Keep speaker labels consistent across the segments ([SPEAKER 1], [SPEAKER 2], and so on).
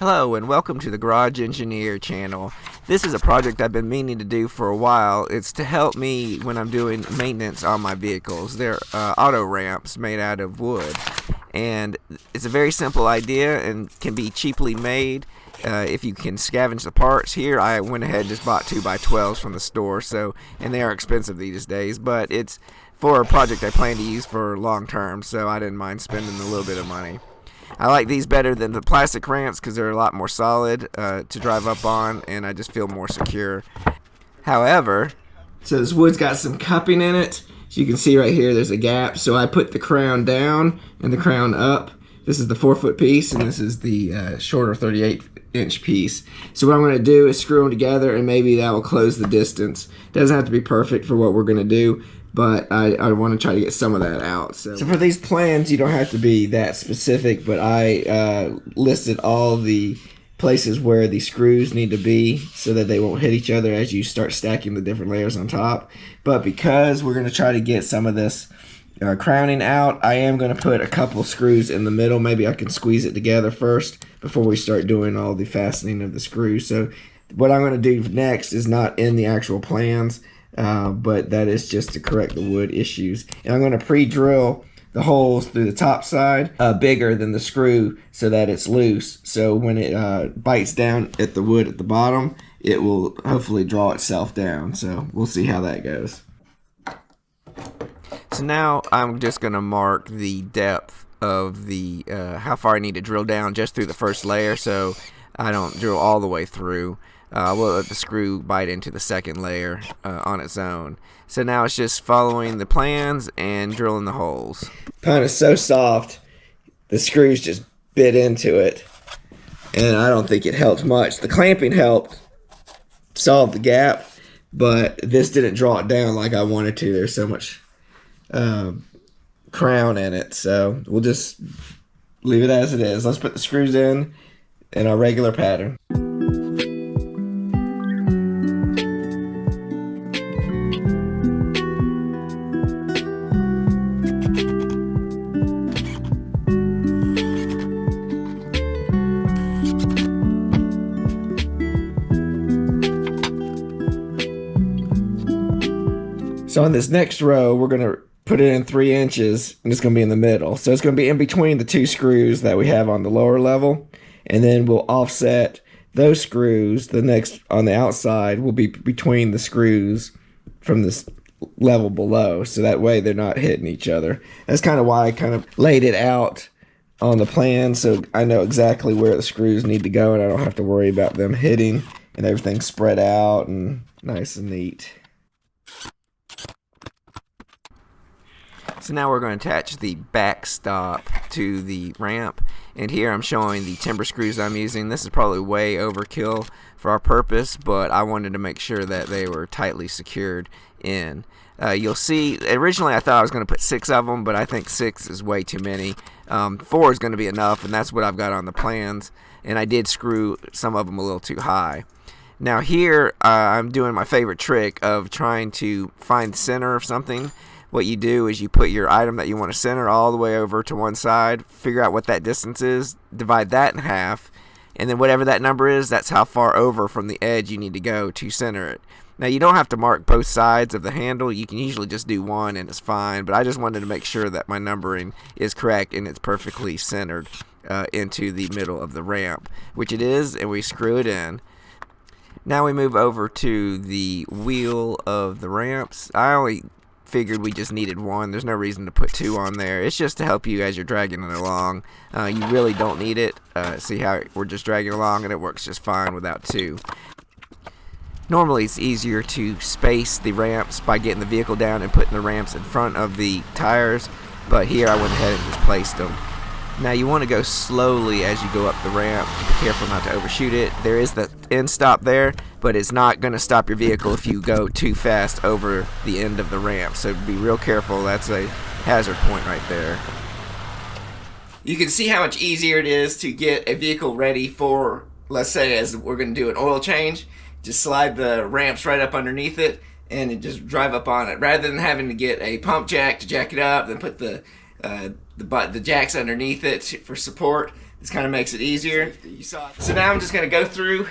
[SPEAKER 1] Hello and welcome to the Garage Engineer channel. This is a project I've been meaning to do for a while. It's to help me when I'm doing maintenance on my vehicles. They're auto ramps made out of wood, and it's a very simple idea and can be cheaply made if you can scavenge the parts. Here I went ahead and just bought 2x12s from the store, and they are expensive these days, but it's for a project I plan to use for long term, so I didn't mind spending a little bit of money. I like these better than the plastic ramps because they're a lot more solid to drive up on, and I just feel more secure. However, so this wood's got some cupping in it. So you can see right here there's a gap. So I put the crown down and the crown up. This is the 4-foot piece, and this is the shorter 38-inch piece. So what I'm going to do is screw them together, and maybe that will close the distance. It doesn't have to be perfect for what we're going to do, but I want to try to get some of that out. So for these plans, you don't have to be that specific, but I listed all the places where the screws need to be so that they won't hit each other as you start stacking the different layers on top. But because we're going to try to get some of this crowning out, I am going to put a couple screws in the middle. Maybe I can squeeze it together first before we start doing all the fastening of the screws. So what I'm going to do next is not in the actual plans, but that is just to correct the wood issues. And I'm going to pre-drill the holes through the top side bigger than the screw so that it's loose. So when it bites down at the wood at the bottom, it will hopefully draw itself down. So we'll see how that goes. So now I'm just going to mark the depth of the how far I need to drill down just through the first layer, so I don't drill all the way through. We'll let the screw bite into the second layer on its own. So now it's just following the plans and drilling the holes. Kind of so soft, the screws just bit into it, and I don't think it helped much. The clamping helped solve the gap, but this didn't draw it down like I wanted to. There's so much crown in it, so we'll just leave it as it is. Let's put the screws in our regular pattern. So on this next row, we're going to put it in 3 inches, and it's going to be in the middle. So it's going to be in between the 2 screws that we have on the lower level, and then we'll offset those screws. The next on the outside will be between the screws from this level below, so that way they're not hitting each other. That's kind of why I kind of laid it out on the plan, so I know exactly where the screws need to go, and I don't have to worry about them hitting, and everything's spread out and nice and neat. So now we're going to attach the backstop to the ramp, and here I'm showing the timber screws I'm using. This is probably way overkill for our purpose, but I wanted to make sure that they were tightly secured in. You'll see, originally I thought I was going to put 6 of them, but I think 6 is way too many. 4 is going to be enough, and that's what I've got on the plans, and I did screw some of them a little too high. Now here I'm doing my favorite trick of trying to find the center of something. What you do is you put your item that you want to center all the way over to one side, figure out what that distance is, divide that in half, and then whatever that number is, that's how far over from the edge you need to go to center it. Now you don't have to mark both sides of the handle. You can usually just do one and it's fine, but I just wanted to make sure that my numbering is correct and it's perfectly centered into the middle of the ramp, which it is, and we screw it in. Now we move over to the wheel of the ramps. I only figured we just needed 1. There's no reason to put 2 on there. It's just to help you as you're dragging it along. You really don't need it. See how we're just dragging along, and it works just fine without 2. Normally it's easier to space the ramps by getting the vehicle down and putting the ramps in front of the tires, but here I went ahead and just placed them. Now you want to go slowly as you go up the ramp. Be careful not to overshoot it. There is the end stop there, but it's not going to stop your vehicle if you go too fast over the end of the ramp. So be real careful. That's a hazard point right there. You can see how much easier it is to get a vehicle ready for, let's say, as we're going to do an oil change. Just slide the ramps right up underneath it and just drive up on it. Rather than having to get a pump jack to jack it up, then put the jacks underneath it for support, This kind of makes it easier. So now I'm just going to go through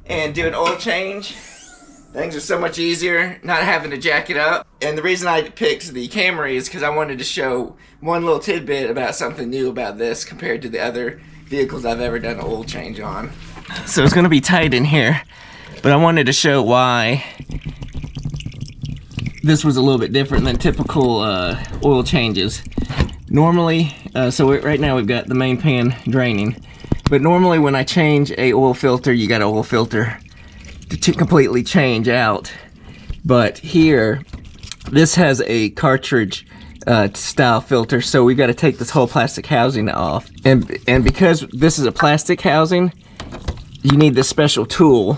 [SPEAKER 1] and do an oil change. Things are so much easier not having to jack it up. And the reason I picked the Camry is because I wanted to show one little tidbit about something new about this compared to the other vehicles I've ever done an oil change on. So it's going to be tight in here, but I wanted to show why this was a little bit different than typical oil changes. Normally, right now we've got the main pan draining, but normally when I change a oil filter, you got an oil filter to completely change out. But here, this has a cartridge style filter, so we've got to take this whole plastic housing off. And because this is a plastic housing, you need this special tool,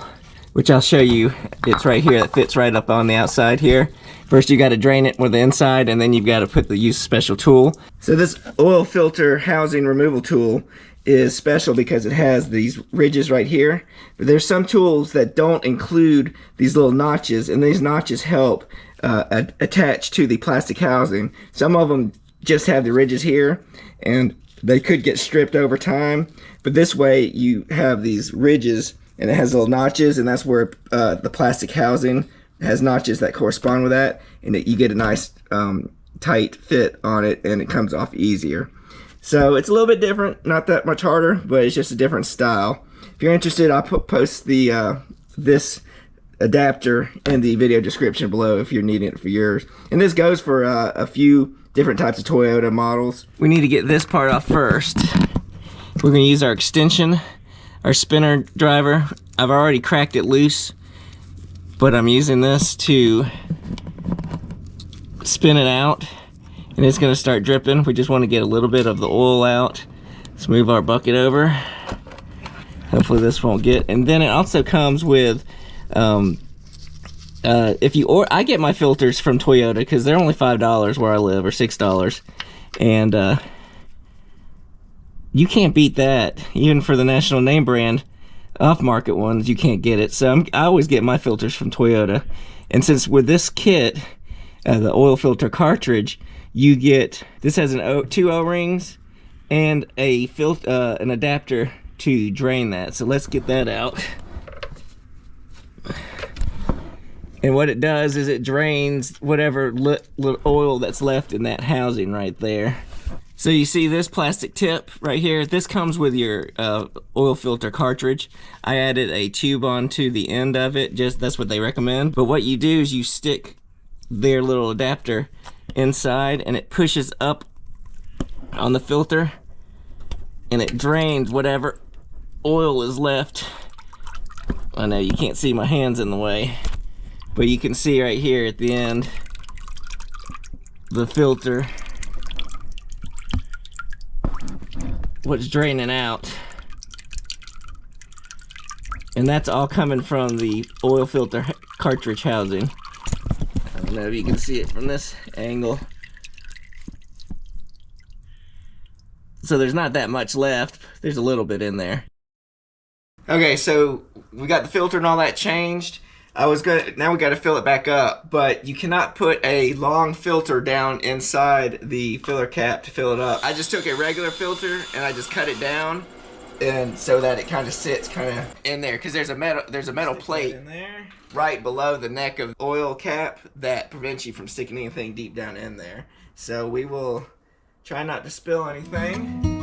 [SPEAKER 1] which I'll show you. It's right here. It fits right up on the outside here. First you got to drain it with the inside, and then you've got to use a special tool. So this oil filter housing removal tool is special because it has these ridges right here. But there's some tools that don't include these little notches, and these notches help attach to the plastic housing. Some of them just have the ridges here, and they could get stripped over time. But this way you have these ridges, and it has little notches, and that's where the plastic housing has notches that correspond with that, and you get a nice tight fit on it, and it comes off easier. So it's a little bit different, not that much harder, but it's just a different style. If you're interested, I'll post the this adapter in the video description below if you're needing it for yours. And this goes for a few different types of Toyota models. We need to get this part off first. We're going to use our extension, our spinner driver. I've already cracked it loose, but I'm using this to spin it out, and it's going to start dripping. We just want to get a little bit of the oil out. Let's move our bucket over. Hopefully this won't get. And then it also comes with I get my filters from Toyota because they're only $5 where I live, or $6, and you can't beat that. Even for the national name brand off-market ones, you can't get it. So I always get my filters from Toyota. And since with this kit, the oil filter cartridge, you get, this has two O-rings and an adapter to drain that. So let's get that out. And what it does is it drains whatever oil that's left in that housing right there. So you see this plastic tip right here, this comes with your oil filter cartridge. I added a tube onto the end of it, that's what they recommend. But what you do is you stick their little adapter inside, and it pushes up on the filter, and it drains whatever oil is left. I know you can't see my hands in the way, but you can see right here at the end, the filter, what's draining out. And that's all coming from the oil filter cartridge housing. I don't know if you can see it from this angle. So there's not that much left. There's a little bit in there. Okay, so we got the filter and all that changed. Now we got to fill it back up, but you cannot put a long filter down inside the filler cap to fill it up. I just took a regular filter and I just cut it down, and so that it kind of sits in there, because there's a metal plate in there right below the neck of the oil cap that prevents you from sticking anything deep down in there. So we will try not to spill anything.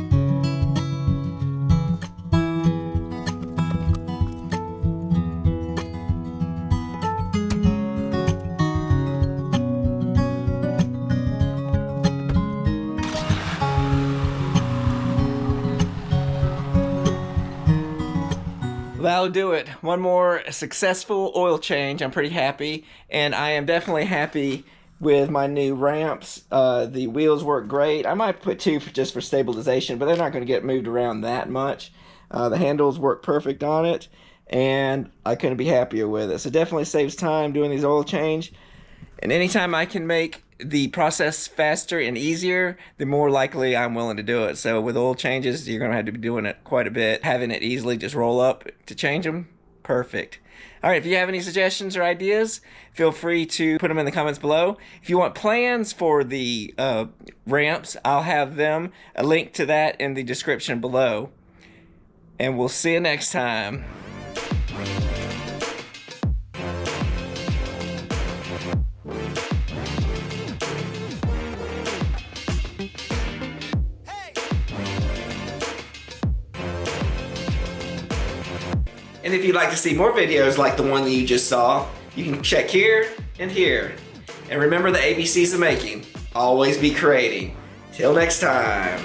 [SPEAKER 1] That'll do it. One more successful oil change. I'm pretty happy, and I am definitely happy with my new ramps. The wheels work great. I might put two just for stabilization, but they're not going to get moved around that much. The handles work perfect on it, and I couldn't be happier with it. So definitely saves time doing these oil change, and anytime I can make the process faster and easier, the more likely I'm willing to do it. So with oil changes, you're going to have to be doing it quite a bit. Having it easily just roll up to change them, perfect. All right, if you have any suggestions or ideas, feel free to put them in the comments below. If you want plans for the ramps, I'll have them, a link to that in the description below. And we'll see you next time. And if you'd like to see more videos like the one that you just saw, you can check here and here. And remember the ABCs of making. Always be creating. Till next time.